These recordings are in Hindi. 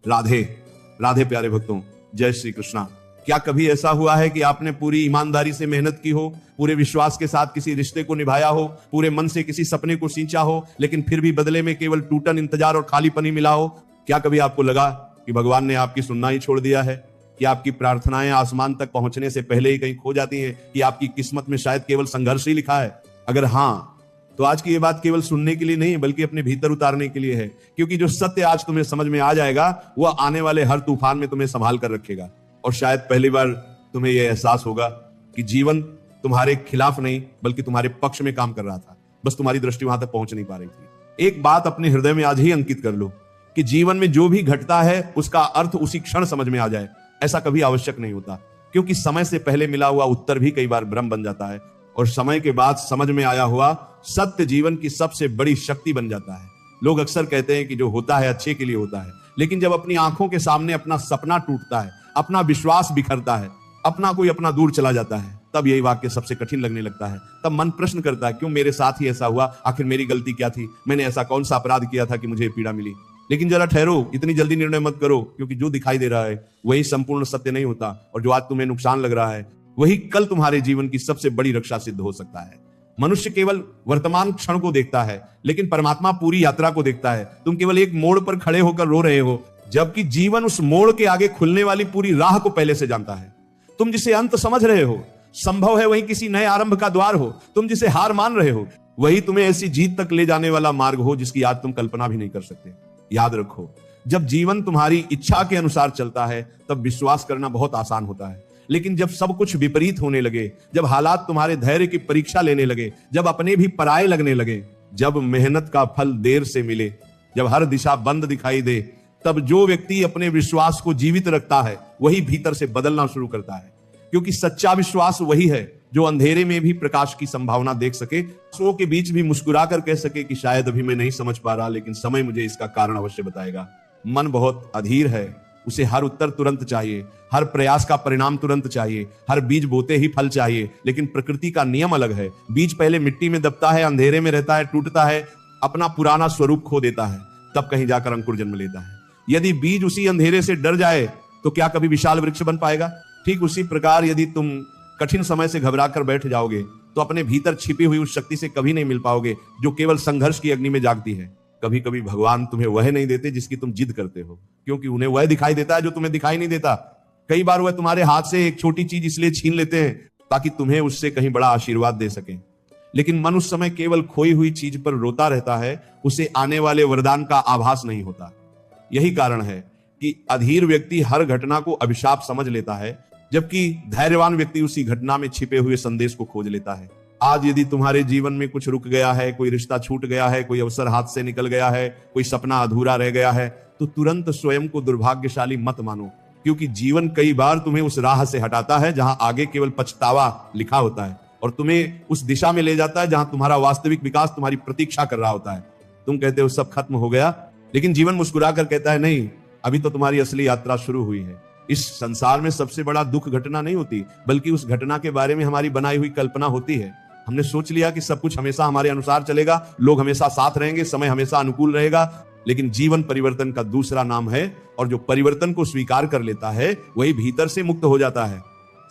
राधे राधे प्यारे भक्तों, जय श्री कृष्णा। क्या कभी ऐसा हुआ है कि आपने पूरी ईमानदारी से मेहनत की हो, पूरे विश्वास के साथ किसी रिश्ते को निभाया हो, पूरे मन से किसी सपने को सींचा हो, लेकिन फिर भी बदले में केवल टूटन, इंतजार और खालीपन ही मिला हो? क्या कभी आपको लगा कि भगवान ने आपकी सुनना ही छोड़ दिया है, कि आपकी प्रार्थनाएं आसमान तक पहुंचने से पहले ही कहीं खो जाती हैं, कि आपकी किस्मत में शायद केवल संघर्ष ही लिखा है? अगर हाँ, तो आज की ये बात केवल सुनने के लिए नहीं बल्कि अपने भीतर उतारने के लिए है, क्योंकि जो सत्य आज तुम्हें समझ में आ जाएगा वह आने वाले हर तूफान में तुम्हें संभाल कर रखेगा। और शायद पहली बार तुम्हें यह एहसास होगा कि जीवन तुम्हारे खिलाफ नहीं बल्कि तुम्हारे पक्ष में काम कर रहा था, बस तुम्हारी दृष्टि वहां तक पहुंच नहीं पा रही थी। एक बात अपने हृदय में आज ही अंकित कर लो कि जीवन में जो भी घटता है उसका अर्थ उसी क्षण समझ में आ जाए, ऐसा कभी आवश्यक नहीं होता, क्योंकि समय से पहले मिला हुआ उत्तर भी कई बार भ्रम बन जाता है और समय के बाद समझ में आया हुआ सत्य जीवन की सबसे बड़ी शक्ति बन जाता है। लोग अक्सर कहते हैं कि जो होता है अच्छे के लिए होता है, लेकिन जब अपनी आंखों के सामने अपना सपना टूटता है, अपना विश्वास बिखरता है, अपना दूर चला जाता है, तब यही वाक्य सबसे कठिन लगने लगता है। तब मन प्रश्न करता है, क्यों मेरे साथ ही ऐसा हुआ? आखिर मेरी गलती क्या थी? मैंने ऐसा कौन सा अपराध किया था कि मुझे पीड़ा मिली? लेकिन जरा ठहरो, इतनी जल्दी निर्णय मत करो, क्योंकि जो दिखाई दे रहा है वही संपूर्ण सत्य नहीं होता, और जो आज तुम्हें नुकसान लग रहा है वही कल तुम्हारे जीवन की सबसे बड़ी रक्षा सिद्ध हो सकता है। मनुष्य केवल वर्तमान क्षण को देखता है, लेकिन परमात्मा पूरी यात्रा को देखता है। तुम केवल एक मोड़ पर खड़े होकर रो रहे हो, जबकि जीवन उस मोड़ के आगे खुलने वाली पूरी राह को पहले से जानता है। तुम जिसे अंत समझ रहे हो, संभव है वही किसी नए आरंभ का द्वार हो। तुम जिसे हार मान रहे हो, वही तुम्हें ऐसी जीत तक ले जाने वाला मार्ग हो जिसकी आज तुम कल्पना भी नहीं कर सकते। याद रखो, जब जीवन तुम्हारी इच्छा के अनुसार चलता है तब विश्वास करना बहुत आसान होता है, लेकिन जब सब कुछ विपरीत होने लगे, जब हालात तुम्हारे धैर्य की परीक्षा लेने लगे, जब अपने भी पराये लगने लगे, जब मेहनत का फल देर से मिले, जब हर दिशा बंद दिखाई दे, तब जो व्यक्ति अपने विश्वास को जीवित रखता है वही भीतर से बदलना शुरू करता है। क्योंकि सच्चा विश्वास वही है जो अंधेरे में भी प्रकाश की संभावना देख सके, आंसुओं के बीच भी मुस्कुरा कर कह सके कि शायद अभी मैं नहीं समझ पा रहा, लेकिन समय मुझे इसका कारण अवश्य बताएगा। मन बहुत अधीर है, उसे हर उत्तर तुरंत चाहिए, हर प्रयास का परिणाम तुरंत चाहिए, हर बीज बोते ही फल चाहिए। लेकिन प्रकृति का नियम अलग है। बीज पहले मिट्टी में दबता है, अंधेरे में रहता है, टूटता है, अपना पुराना स्वरूप खो देता है, तब कहीं जाकर अंकुर जन्म लेता है। यदि बीज उसी अंधेरे से डर जाए तो क्या कभी विशाल वृक्ष बन पाएगा? ठीक उसी प्रकार यदि तुम कठिन समय से घबरा कर बैठ जाओगे तो अपने भीतर छिपी हुई उस शक्ति से कभी नहीं मिल पाओगे जो केवल संघर्ष की अग्नि में जागती है। कभी कभी भगवान तुम्हें वह नहीं देते जिसकी तुम जिद करते हो, क्योंकि उन्हें वह दिखाई देता है जो तुम्हें दिखाई नहीं देता। कई बार वह तुम्हारे हाथ से एक छोटी चीज इसलिए छीन लेते हैं ताकि तुम्हें उससे कहीं बड़ा आशीर्वाद दे सके, लेकिन मन उस समय केवल खोई हुई चीज पर रोता रहता है, उसे आने वाले वरदान का आभास नहीं होता। यही कारण है कि अधीर व्यक्ति हर घटना को अभिशाप समझ लेता है, जबकि धैर्यवान व्यक्ति उसी घटना में छिपे हुए संदेश को खोज लेता है। आज यदि तुम्हारे जीवन में कुछ रुक गया है, कोई रिश्ता छूट गया है, कोई अवसर हाथ से निकल गया है, कोई सपना अधूरा रह गया है, तो तुरंत स्वयं को दुर्भाग्यशाली मत मानो, क्योंकि जीवन कई बार तुम्हें उस राह से हटाता है जहां आगे केवल पछतावा लिखा होता है, और तुम्हें उस दिशा में ले जाता है जहां तुम्हारा वास्तविक विकास तुम्हारी प्रतीक्षा कर रहा होता है। तुम कहते हो सब खत्म हो गया, लेकिन जीवन मुस्कुरा कर कहता है नहीं, अभी तो तुम्हारी असली यात्रा शुरू हुई है। इस संसार में सबसे बड़ा दुख घटना नहीं होती, बल्कि उस घटना के बारे में हमारी बनाई हुई कल्पना होती है। हमने सोच लिया कि सब कुछ हमेशा हमारे अनुसार चलेगा, लोग हमेशा साथ रहेंगे, समय हमेशा अनुकूल रहेगा, लेकिन जीवन परिवर्तन का दूसरा नाम है, और जो परिवर्तन को स्वीकार कर लेता है वही भीतर से मुक्त हो जाता है।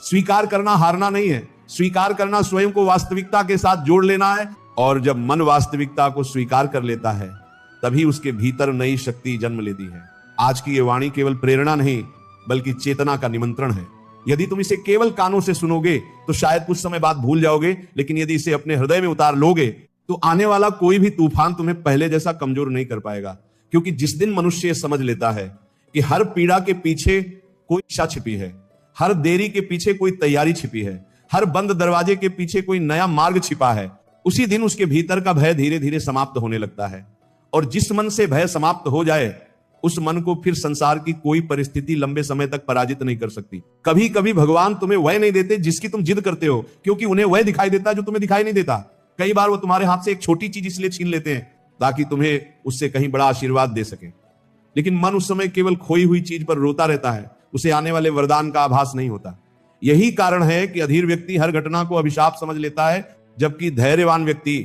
स्वीकार करना हारना नहीं है, स्वीकार करना स्वयं को वास्तविकता के साथ जोड़ लेना है, और जब मन वास्तविकता को स्वीकार कर लेता है तभी उसके भीतर नई शक्ति जन्म लेती है। आज की ये वाणी केवल प्रेरणा नहीं बल्कि चेतना का निमंत्रण है। यदि तुम इसे केवल कानों से सुनोगे तो शायद कुछ समय बाद भूल जाओगे, लेकिन यदि इसे अपने हृदय में उतार लोगे तो आने वाला कोई भी तूफान तुम्हें पहले जैसा कमजोर नहीं कर पाएगा। क्योंकि जिस दिन मनुष्य ये समझ लेता है कि हर पीड़ा के पीछे कोई इच्छा छिपी है, हर देरी के पीछे कोई तैयारी छिपी है, हर बंद दरवाजे के पीछे कोई नया मार्ग छिपा है, उसी दिन उसके भीतर का भय धीरे धीरे समाप्त होने लगता है। और जिस मन से भय समाप्त हो जाए उस मन को फिर संसार की कोई परिस्थिति लंबे समय तक पराजित नहीं कर सकती। कभी कभी भगवान तुम्हें वह नहीं देते जिसकी तुम जिद करते हो, क्योंकि उन्हें वह दिखाई देता है जो तुम्हें दिखाई नहीं देता। कई बार वो तुम्हारे हाथ से एक छोटी चीज इसलिए छीन लेते हैं ताकि तुम्हें उससे कहीं बड़ा आशीर्वाद दे सके, लेकिन मन उस समय केवल खोई हुई चीज पर रोता रहता है, उसे आने वाले वरदान का आभास नहीं होता। यही कारण है कि अधीर व्यक्ति हर घटना को अभिशाप समझ लेता है, जबकि धैर्यवान व्यक्ति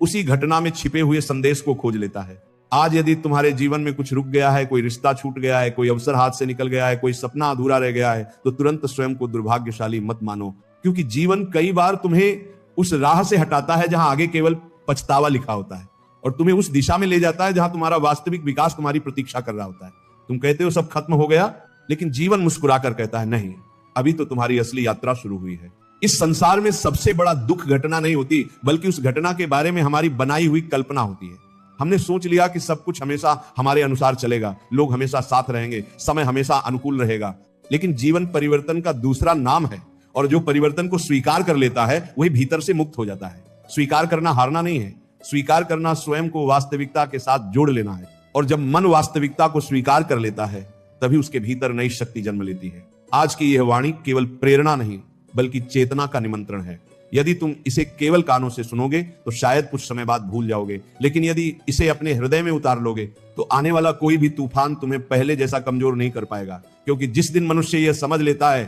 उसी घटना में छिपे हुए संदेश को खोज लेता है। आज यदि तुम्हारे जीवन में कुछ रुक गया है, कोई रिश्ता छूट गया है, कोई अवसर हाथ से निकल गया है, कोई सपना अधूरा रह गया है, तो तुरंत स्वयं को दुर्भाग्यशाली मत मानो, क्योंकि जीवन कई बार तुम्हें उस राह से हटाता है जहां आगे केवल पछतावा लिखा होता है, और तुम्हें उस दिशा में ले जाता है जहां तुम्हारा वास्तविक विकास तुम्हारी प्रतीक्षा कर रहा होता है। तुम कहते हो सब खत्म हो गया, लेकिन जीवन मुस्कुराकर कहता है नहीं, अभी तो तुम्हारी असली यात्रा शुरू हुई है। इस संसार में सबसे बड़ा दुख घटना नहीं होती, बल्कि उस घटना के बारे में हमारी बनाई हुई कल्पना होती है। हमने सोच लिया कि सब कुछ हमेशा हमारे अनुसार चलेगा, लोग हमेशा साथ रहेंगे, समय हमेशा अनुकूल रहेगा। लेकिन जीवन परिवर्तन का दूसरा नाम है, और जो परिवर्तन को स्वीकार कर लेता है वही भीतर से मुक्त हो जाता है। स्वीकार करना हारना नहीं है, स्वीकार करना स्वयं को वास्तविकता के साथ जोड़ लेना है। और जब मन वास्तविकता को स्वीकार कर लेता है, तभी उसके भीतर नई शक्ति जन्म लेती है। आज की यह वाणी केवल प्रेरणा नहीं, बल्कि चेतना का निमंत्रण है। यदि तुम इसे केवल कानों से सुनोगे तो शायद कुछ समय बाद भूल जाओगे, लेकिन यदि इसे अपने हृदय में उतार लोगे तो आने वाला कोई भी तूफान तुम्हें पहले जैसा कमजोर नहीं कर पाएगा। क्योंकि जिस दिन मनुष्य यह समझ लेता है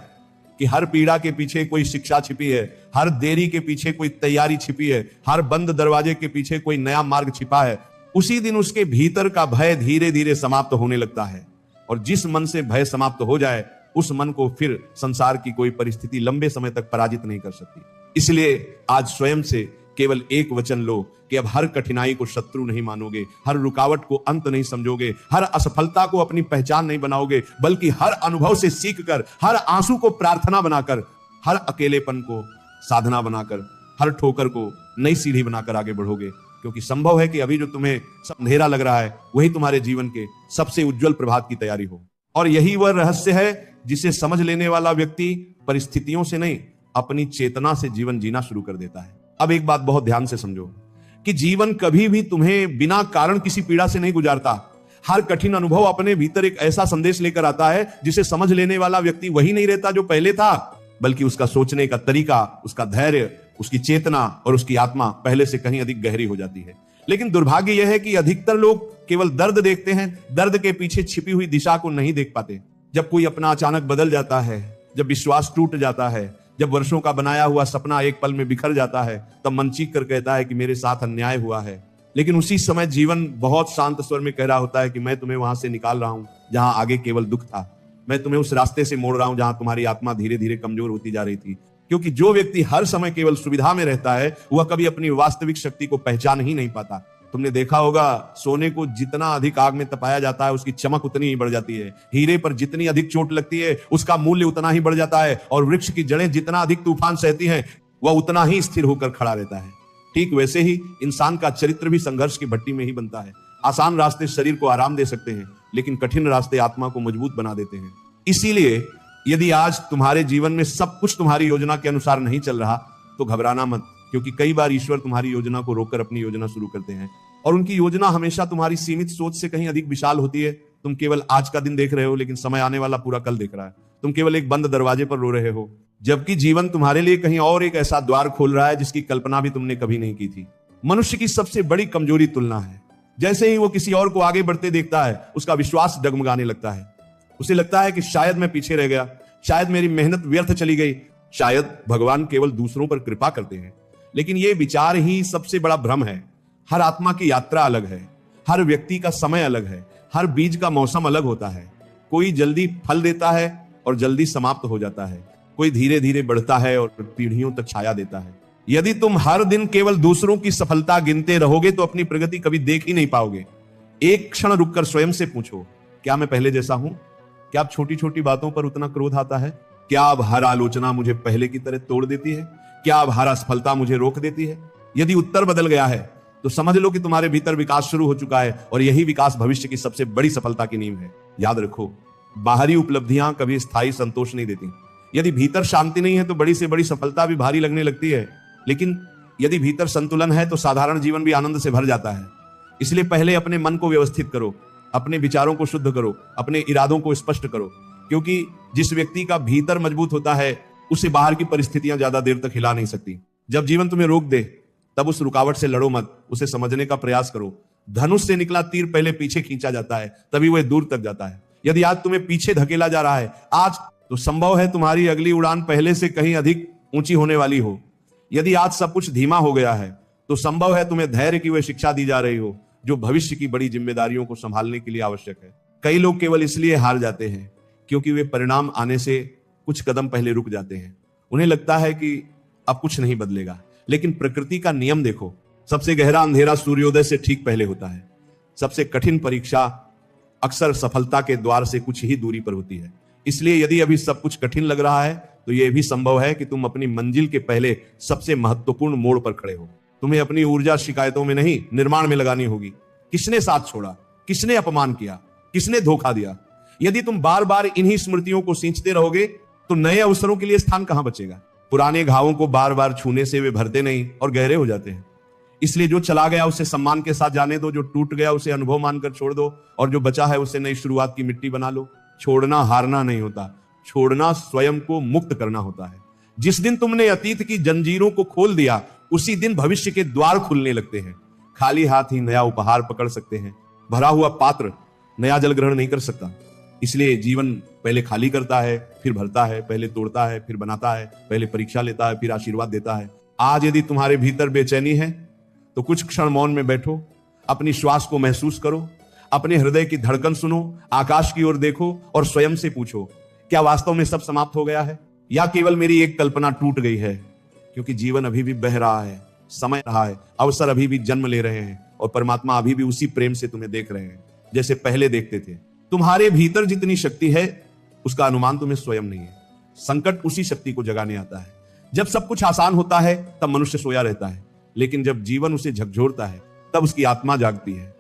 कि हर पीड़ा के पीछे कोई शिक्षा छिपी है, हर देरी के पीछे कोई तैयारी छिपी है, हर बंद दरवाजे के पीछे कोई नया मार्ग छिपा है, उसी दिन उसके भीतर का भय धीरे धीरे समाप्त होने लगता है। और जिस मन से भय समाप्त हो जाए, उस मन को फिर संसार की कोई परिस्थिति लंबे समय तक पराजित नहीं कर सकती। इसलिए आज स्वयं से केवल एक वचन लो कि अब हर कठिनाई को शत्रु नहीं मानोगे, हर रुकावट को अंत नहीं समझोगे, हर असफलता को अपनी पहचान नहीं बनाओगे, बल्कि हर अनुभव से सीखकर, हर आंसू को प्रार्थना बनाकर, हर अकेलेपन को साधना बनाकर, हर ठोकर को नई सीढ़ी बनाकर आगे बढ़ोगे। क्योंकि संभव है कि अभी जो तुम्हें सब अंधेरा लग रहा है, वही तुम्हारे जीवन के सबसे उज्जवल प्रभात की तैयारी हो। और यही वह रहस्य है जिसे समझ लेने वाला व्यक्ति परिस्थितियों से नहीं, अपनी चेतना से जीवन जीना शुरू कर देता है। अब एक बात बहुत ध्यान से समझो कि जीवन कभी भी तुम्हें बिना कारण किसी पीड़ा से नहीं गुजारता। हर कठिन अनुभव अपने भीतर एक ऐसा संदेश लेकर आता है जिसे समझ लेने वाला व्यक्ति वही नहीं रहता जो पहले था, बल्कि उसका सोचने का तरीका, उसका धैर्य, उसकी चेतना और उसकी आत्मा पहले से कहीं अधिक गहरी हो जाती है। लेकिन दुर्भाग्य यह है कि अधिकतर लोग केवल दर्द देखते हैं, दर्द के पीछे छिपी हुई दिशा को नहीं देख पाते। जब कोई अपना अचानक बदल जाता है, जब विश्वास टूट जाता है, जब वर्षों का बनाया हुआ सपना एक पल में बिखर जाता है, तब मन चीख कर कहता है कि मेरे साथ अन्याय हुआ है। लेकिन उसी समय जीवन बहुत शांत स्वर में कह रहा होता है कि मैं तुम्हें वहां से निकाल रहा हूं जहां आगे केवल दुख था। मैं तुम्हें उस रास्ते से मोड़ रहा हूं जहां तुम्हारी आत्मा धीरे धीरे कमजोर होती जा रही थी। क्योंकि जो व्यक्ति हर समय केवल सुविधा में रहता है, वह कभी अपनी वास्तविक शक्ति को पहचान ही नहीं पाता। तुमने देखा होगा, सोने को जितना अधिक आग में तपाया जाता है, उसकी चमक उतनी ही बढ़ जाती है। हीरे पर जितनी अधिक चोट लगती है, उसका मूल्य उतना ही बढ़ जाता है। और वृक्ष की जड़ें जितना अधिक तूफान सहती हैं, वह उतना ही स्थिर होकर खड़ा रहता है। ठीक वैसे ही इंसान का चरित्र भी संघर्ष की भट्टी में ही बनता है। आसान रास्ते शरीर को आराम दे सकते हैं, लेकिन कठिन रास्ते आत्मा को मजबूत बना देते हैं। इसीलिए यदि आज तुम्हारे जीवन में सब कुछ तुम्हारी योजना के अनुसार नहीं चल रहा, तो घबराना मत, क्योंकि कई बार ईश्वर तुम्हारी योजना को रोककर अपनी योजना शुरू करते हैं। और उनकी योजना हमेशा तुम्हारी सीमित सोच से कहीं अधिक विशाल होती है। तुम केवल आज का दिन देख रहे हो, लेकिन समय आने वाला पूरा कल देख रहा है। तुम केवल एक बंद दरवाजे पर रो रहे हो, जबकि जीवन तुम्हारे लिए कहीं और एक ऐसा द्वार खोल रहा है जिसकी कल्पना भी तुमने कभी नहीं की थी। मनुष्य की सबसे बड़ी कमजोरी तुलना है। जैसे ही वो किसी और को आगे बढ़ते देखता है, उसका विश्वास डगमगाने लगता है। उसे लगता है कि शायद मैं पीछे रह गया, शायद मेरी मेहनत व्यर्थ चली गई, शायद भगवान केवल दूसरों पर कृपा करते हैं। लेकिन यह विचार ही सबसे बड़ा भ्रम है। हर आत्मा की यात्रा अलग है, हर व्यक्ति का समय अलग है, हर बीज का मौसम अलग होता है। कोई जल्दी फल देता है और जल्दी समाप्त हो जाता है, कोई धीरे धीरे बढ़ता है और पीढ़ियों तक छाया देता है। यदि तुम हर दिन केवल दूसरों की सफलता गिनते रहोगे तो अपनी प्रगति कभी देख ही नहीं पाओगे। एक क्षण रुककर स्वयं से पूछो, क्या मैं पहले जैसा हूं? क्या अब छोटी छोटी बातों पर उतना क्रोध आता है? क्या अब हर आलोचना मुझे पहले की तरह तोड़ देती है? क्या अब हर असफलता मुझे रोक देती है? यदि उत्तर बदल गया है तो समझ लो कि तुम्हारे भीतर विकास शुरू हो चुका है, और यही विकास भविष्य की सबसे बड़ी सफलता की नींव है। याद रखो, बाहरी उपलब्धियां कभी स्थायी संतोष नहीं देती। यदि भीतर शांति नहीं है तो बड़ी से बड़ी सफलता भी भारी लगने लगती है, लेकिन यदि भीतर संतुलन है तो साधारण जीवन भी आनंद से भर जाता है। इसलिए पहले अपने मन को व्यवस्थित करो, अपने विचारों को शुद्ध करो, अपने इरादों को स्पष्ट करो। क्योंकि जिस व्यक्ति का भीतर मजबूत होता है, उसे बाहर की परिस्थितियां ज्यादा देर तक हिला नहीं सकती। जब जीवन तुम्हें रोक दे, तब उस रुकावट से लड़ो मत, उसे समझने का प्रयास करो। धनुष से निकला तीर पहले पीछे खींचा जाता है, तभी वह दूर तक जाता है। यदि आज तुम्हें पीछे धकेला जा रहा है आज, तो संभव है तुम्हारी अगली उड़ान पहले से कहीं अधिक ऊंची होने वाली हो। यदि आज सब कुछ धीमा हो गया है, तो संभव है तुम्हें धैर्य की वह शिक्षा दी जा रही हो जो भविष्य की बड़ी जिम्मेदारियों को संभालने के लिए आवश्यक है। कई लोग केवल इसलिए हार जाते हैं क्योंकि वे परिणाम आने से कुछ कदम पहले रुक जाते हैं। उन्हें लगता है कि अब कुछ नहीं बदलेगा, लेकिन प्रकृति का नियम देखो, सबसे गहरा अंधेरा सूर्योदय से ठीक पहले होता है। सबसे कठिन परीक्षा अक्सर सफलता के द्वार से कुछ ही दूरी पर होती है। इसलिए यदि अभी सब कुछ कठिन लग रहा है तो यह भी संभव है कि तुम अपनी मंजिल के पहले सबसे महत्वपूर्ण मोड़ पर खड़े हो। तुम्हें अपनी ऊर्जा शिकायतों में नहीं, निर्माण में लगानी होगी। किसने साथ छोड़ा, किसने अपमान किया, किसने धोखा दिया? यदि तुम बार बार इन्हीं स्मृतियों को सींचते रहोगे तो नए अवसरों के लिए स्थान कहां बचेगा? पुराने घावों को बार बार छूने से वे भरते नहीं और गहरे हो जाते हैं। इसलिए जो चला गया उसे सम्मान के साथ जाने दो, जो टूट गया उसे अनुभव मानकर छोड़ दो, और जो बचा है उसे नई शुरुआत की मिट्टी बना लो। छोड़ना हारना नहीं होता, छोड़ना स्वयं को मुक्त करना होता है। जिस दिन तुमने अतीत की जंजीरों को खोल दिया उसी दिन भविष्य के द्वार खुलने लगते हैं। खाली हाथ ही नया उपहार पकड़ सकते हैं, भरा हुआ पात्र नया जल ग्रहण नहीं कर सकता। इसलिए जीवन पहले खाली करता है, फिर भरता है, पहले तोड़ता है, फिर बनाता है, पहले परीक्षा लेता है, फिर आशीर्वाद देता है। आज यदि तुम्हारे भीतर बेचैनी है तो कुछ क्षण मौन में बैठो, अपनी श्वास को महसूस करो, अपने हृदय की धड़कन सुनो, आकाश की ओर देखो और स्वयं से पूछो, क्या वास्तव में सब समाप्त हो गया है या केवल मेरी एक कल्पना टूट गई है? क्योंकि जीवन अभी भी बह रहा है, समय रहा है, अवसर अभी भी जन्म ले रहे हैं और परमात्मा अभी भी उसी प्रेम से तुम्हें देख रहे हैं जैसे पहले देखते थे। तुम्हारे भीतर जितनी शक्ति है उसका अनुमान तुम्हें स्वयं नहीं है। संकट उसी शक्ति को जगाने आता है। जब सब कुछ आसान होता है तब मनुष्य सोया रहता है, लेकिन जब जीवन उसे झकझोरता है तब उसकी आत्मा जागती है।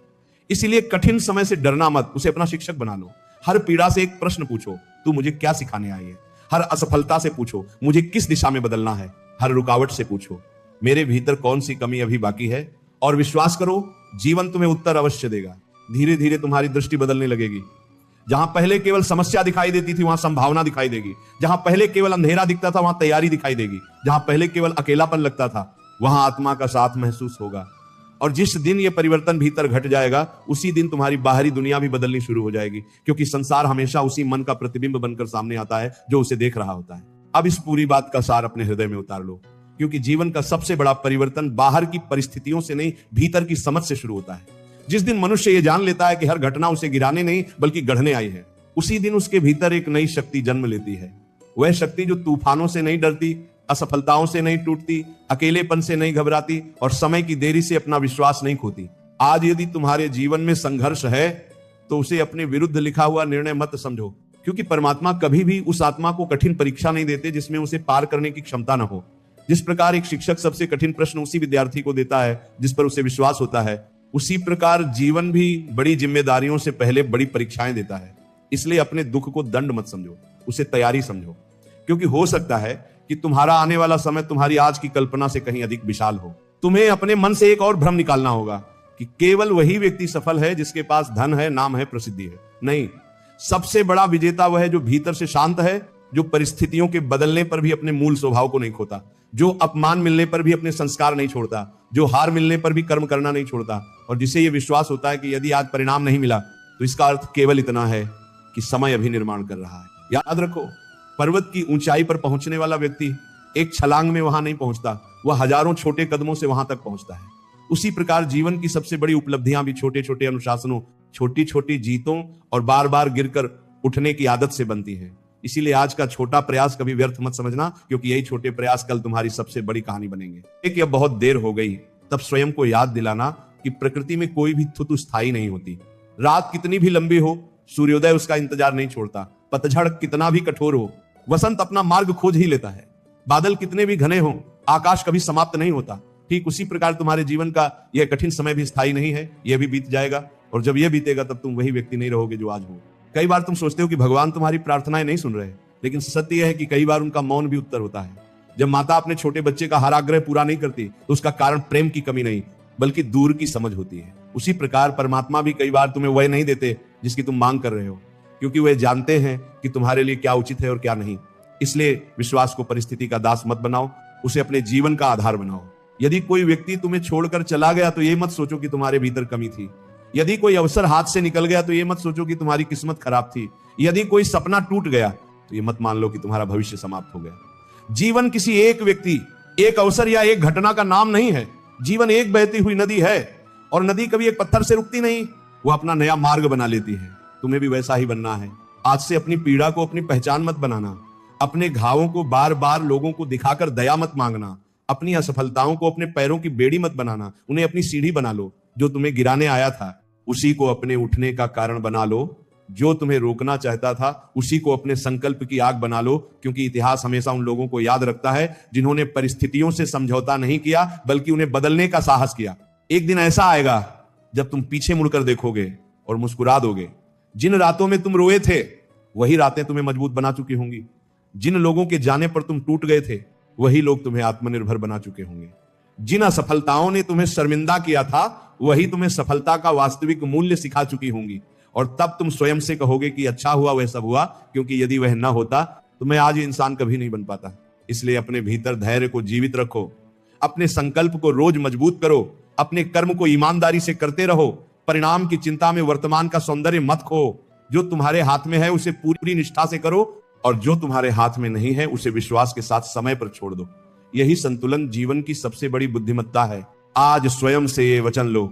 इसीलिए कठिन समय से डरना मत, उसे अपना शिक्षक बना लो। हर पीड़ा से एक प्रश्न पूछो, तू मुझे क्या सिखाने आई है? हर असफलता से पूछो, मुझे किस दिशा में बदलना है? हर रुकावट से पूछो, मेरे भीतर कौन सी कमी अभी बाकी है? और विश्वास करो, जीवन तुम्हें उत्तर अवश्य देगा। धीरे धीरे तुम्हारी दृष्टि बदलने लगेगी। जहां पहले केवल समस्या दिखाई देती थी वहां संभावना दिखाई देगी। जहां पहले केवल अंधेरा दिखता था वहां तैयारी दिखाई देगी। जहां पहले केवल अकेलापन लगता था वहां आत्मा का साथ महसूस होगा। और जिस दिन यह परिवर्तन भीतर घट जाएगा उसी दिन तुम्हारी बाहरी दुनिया भी बदलनी शुरू हो जाएगी, क्योंकि संसार हमेशा उसी मन का प्रतिबिंब बनकर सामने आता है जो उसे देख रहा होता है। अब इस पूरी बात का सार अपने हृदय में उतार लो, क्योंकि जीवन का सबसे बड़ा परिवर्तन बाहर की परिस्थितियों से नहीं, भीतर की समझ से शुरू होता है। जिस दिन मनुष्य यह जान लेता है कि हर घटना उसे गिराने नहीं बल्कि गढ़ने आई है, उसी दिन उसके भीतर एक नई शक्ति जन्म लेती है। वह शक्ति जो तूफानों से नहीं डरती, असफलताओं से नहीं टूटती, अकेलेपन से नहीं घबराती और समय की देरी से अपना विश्वास नहीं खोती। आज यदि तुम्हारे जीवन में संघर्ष है तो उसे अपने विरुद्ध लिखा हुआ निर्णय मत समझो, क्योंकि परमात्मा कभी भी उस आत्मा को कठिन परीक्षा नहीं देते जिसमें उसे पार करने की क्षमता न हो। जिस प्रकार एक शिक्षक सबसे कठिन प्रश्न उसी विद्यार्थी को देता है जिस पर उसे विश्वास होता है, उसी प्रकार जीवन भी बड़ी जिम्मेदारियों से पहले बड़ी परीक्षाएं देता है। इसलिए अपने दुख को दंड मत समझो, उसे तैयारी समझो, क्योंकि हो सकता है कि तुम्हारा आने वाला समय तुम्हारी आज की कल्पना से कहीं अधिक विशाल हो। तुम्हें अपने मन से एक और भ्रम निकालना होगा कि केवल वही व्यक्ति सफल है जिसके पास धन है, नाम है, प्रसिद्धि है। नहीं, सबसे बड़ा विजेता वह है जो भीतर से शांत है, जो परिस्थितियों के बदलने पर भी अपने मूल स्वभाव को नहीं खोता, जो अपमान मिलने पर भी अपने संस्कार नहीं छोड़ता, जो हार मिलने पर भी कर्म करना नहीं छोड़ता, और जिसे यह विश्वास होता है कि यदि आज परिणाम नहीं मिला तो इसका अर्थ केवल इतना है कि समय अभी निर्माण कर रहा है। याद रखो, पर्वत की ऊंचाई पर पहुंचने वाला व्यक्ति एक छलांग में वहां नहीं पहुंचता, वह हजारों छोटे कदमों से वहां तक पहुंचता है। उसी प्रकार जीवन की सबसे बड़ी उपलब्धियां भी छोटे छोटे अनुशासनों, छोटी छोटी जीतों और बार बार गिरकर उठने की आदत से बनती है। इसीलिए आज का छोटा प्रयास कभी व्यर्थ मत समझना, क्योंकि यही छोटे प्रयास कल तुम्हारी सबसे बड़ी कहानी बनेंगे। एक, अब बहुत देर हो गई तब स्वयं को याद दिलाना कि प्रकृति में कोई भी थुतु स्थायी नहीं होती। रात कितनी भी लंबी हो, सूर्योदय उसका इंतजार नहीं छोड़ता। पतझड़ कितना भी कठोर हो, वसंत अपना मार्ग खोज ही लेता है। बादल कितने भी घने हो, आकाश कभी समाप्त नहीं होता। ठीक उसी प्रकार तुम्हारे जीवन का यह कठिन समय भी स्थायी नहीं है, यह भी बीत जाएगा, और जब यह बीतेगा तब तुम वही व्यक्ति नहीं रहोगे जो आज हो। कई बार तुम सोचते हो कि भगवान तुम्हारी प्रार्थनाएं नहीं सुन रहे, लेकिन सत्य यह है कि कई बार उनका मौन भी उत्तर होता है। जब माता अपने छोटे बच्चे का हर आग्रह पूरा नहीं करती तो उसका कारण प्रेम की कमी नहीं बल्कि दूर की समझ होती है। उसी प्रकार परमात्मा भी कई बार तुम्हें वह नहीं देते जिसकी तुम मांग कर रहे हो, क्योंकि वे जानते हैं कि तुम्हारे लिए क्या उचित है और क्या नहीं। इसलिए विश्वास को परिस्थिति का दास मत बनाओ, उसे अपने जीवन का आधार बनाओ। यदि कोई व्यक्ति तुम्हें छोड़कर चला गया तो ये मत सोचो कि तुम्हारे भीतर कमी थी। यदि कोई अवसर हाथ से निकल गया तो ये मत सोचो कि तुम्हारी किस्मत खराब थी। यदि कोई सपना टूट गया तो ये मत मान लो कि तुम्हारा भविष्य समाप्त हो गया। जीवन किसी एक व्यक्ति, एक अवसर या एक घटना का नाम नहीं है। जीवन एक बहती हुई नदी है। और नदी कभी एक पत्थर से रुकती नहीं, वो अपना नया मार्ग बना लेती है। तुम्हें भी वैसा ही बनना है। आज से अपनी पीड़ा को अपनी पहचान मत बनाना, अपने घावों को बार बार लोगों को दिखाकर दया मत मांगना, अपनी असफलताओं को अपने पैरों की बेड़ी मत बनाना, उन्हें अपनी सीढ़ी बना लो। जो तुम्हें गिराने आया था उसी को अपने उठने का कारण बना लो, जो तुम्हें रोकना चाहता था उसी को अपने संकल्प की आग बना लो, क्योंकि इतिहास हमेशा उन लोगों को याद रखता है जिन्होंने परिस्थितियों से समझौता नहीं किया बल्कि उन्हें बदलने का साहस किया। एक दिन ऐसा आएगा जब तुम पीछे मुड़कर देखोगे और मुस्कुरा दोगे। जिन रातों में तुम रोए थे वही रातें तुम्हें मजबूत बना चुकी होंगी। जिन लोगों के जाने पर तुम टूट गए थे वही लोग तुम्हें आत्मनिर्भर बना चुके होंगे। जिन असफलताओं ने तुम्हें शर्मिंदा किया था वही तुम्हें सफलता का वास्तविक मूल्य सिखा चुकी होंगी। और तब तुम स्वयं से कहोगे कि अच्छा हुआ वह सब हुआ, क्योंकि यदि वह न होता तो मैं आज इंसान कभी नहीं बन पाता। इसलिए अपने भीतर धैर्य को जीवित रखो, अपने संकल्प को रोज मजबूत करो, अपने कर्म को ईमानदारी से करते रहो। परिणाम की चिंता में वर्तमान का सौंदर्य मत खो। जो तुम्हारे हाथ में है उसे पूरी निष्ठा से करो और जो तुम्हारे हाथ में नहीं है उसे विश्वास के साथ समय पर छोड़ दो। यही संतुलन जीवन की सबसे बड़ी बुद्धिमत्ता है। आज स्वयं से ये वचन लो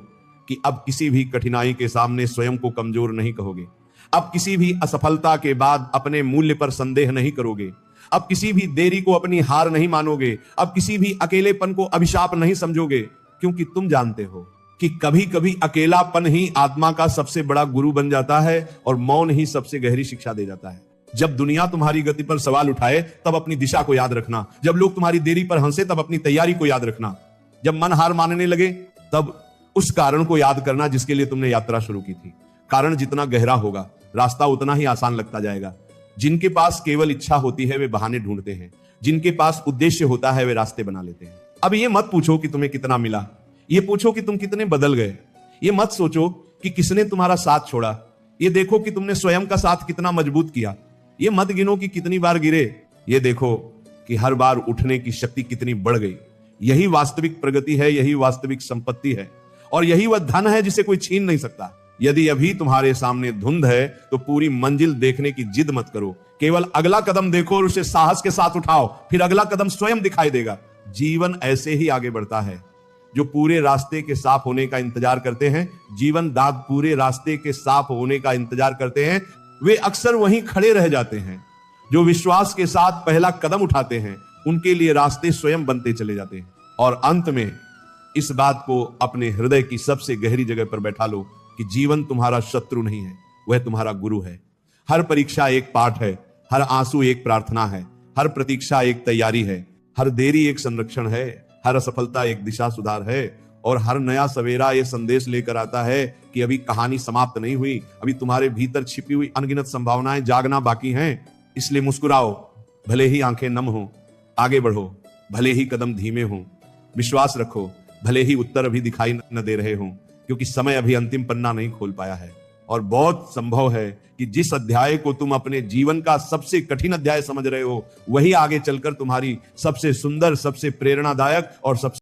कि अब किसी भी कठिनाई के सामने स्वयं को कमजोर नहीं कहोगे। अब किसी भी असफलता के बाद अपने मूल्य पर संदेह नहीं करोगे। अब किसी भी देरी को अपनी हार नहीं मानोगे। अब किसी भी अकेलेपन को अभिशाप नहीं समझोगे, क्योंकि तुम जानते हो कि कभी कभी अकेलापन ही आत्मा का सबसे बड़ा गुरु बन जाता है और मौन ही सबसे गहरी शिक्षा दे जाता है। जब दुनिया तुम्हारी गति पर सवाल उठाए तब अपनी दिशा को याद रखना। जब लोग तुम्हारी देरी पर हंसे तब अपनी तैयारी को याद रखना। जब मन हार मानने लगे तब उस कारण को याद करना जिसके लिए तुमने यात्रा शुरू की थी। कारण जितना गहरा होगा रास्ता उतना ही आसान लगता जाएगा। जिनके पास केवल इच्छा होती है वे बहाने ढूंढते हैं, जिनके पास उद्देश्य होता है वे रास्ते बना लेते हैं। अब ये मत पूछो कि तुम्हें कितना मिला, ये पूछो कि तुम कितने बदल गए। ये मत सोचो कि किसने तुम्हारा साथ छोड़ा, ये देखो कि तुमने स्वयं का साथ कितना मजबूत किया। ये मत गिनो कि कितनी बार गिरे, ये देखो कि हर बार उठने की शक्ति कितनी बढ़ गई। यही वास्तविक प्रगति है, यही वास्तविक संपत्ति है और यही वह धन है जिसे कोई छीन नहीं सकता। यदि अभी तुम्हारे सामने धुंध है तो पूरी मंजिल देखने की जिद मत करो, केवल अगला कदम देखो और उसे साहस के साथ उठाओ, फिर अगला कदम स्वयं दिखाई देगा। जीवन ऐसे ही आगे बढ़ता है। जो पूरे रास्ते के साफ होने का इंतजार करते हैं, जीवन दाद पूरे रास्ते के साफ होने का इंतजार करते हैं, वे अक्सर वहीं खड़े रह जाते हैं। जो विश्वास के साथ पहला कदम उठाते हैं उनके लिए रास्ते स्वयं बनते चले जाते हैं। और अंत में इस बात को अपने हृदय की सबसे गहरी जगह पर बैठा लो कि जीवन तुम्हारा शत्रु नहीं है, वह तुम्हारा गुरु है। हर परीक्षा एक पाठ है, हर आंसू एक प्रार्थना है, हर प्रतीक्षा एक तैयारी है, हर देरी एक संरक्षण है, हर असफलता एक दिशा सुधार है और हर नया सवेरा ये संदेश लेकर आता है कि अभी कहानी समाप्त नहीं हुई, अभी तुम्हारे भीतर छिपी हुई अनगिनत संभावनाएं जागना बाकी हैं। इसलिए मुस्कुराओ, भले ही आंखें नम हो, आगे बढ़ो, भले ही कदम धीमे हों, विश्वास रखो, भले ही उत्तर अभी दिखाई न दे रहे हों, क्योंकि समय अभी अंतिम पन्ना नहीं खोल पाया है। और बहुत संभव है कि जिस अध्याय को तुम अपने जीवन का सबसे कठिन अध्याय समझ रहे हो वही आगे चलकर तुम्हारी सबसे सुंदर, सबसे प्रेरणादायक और सबसे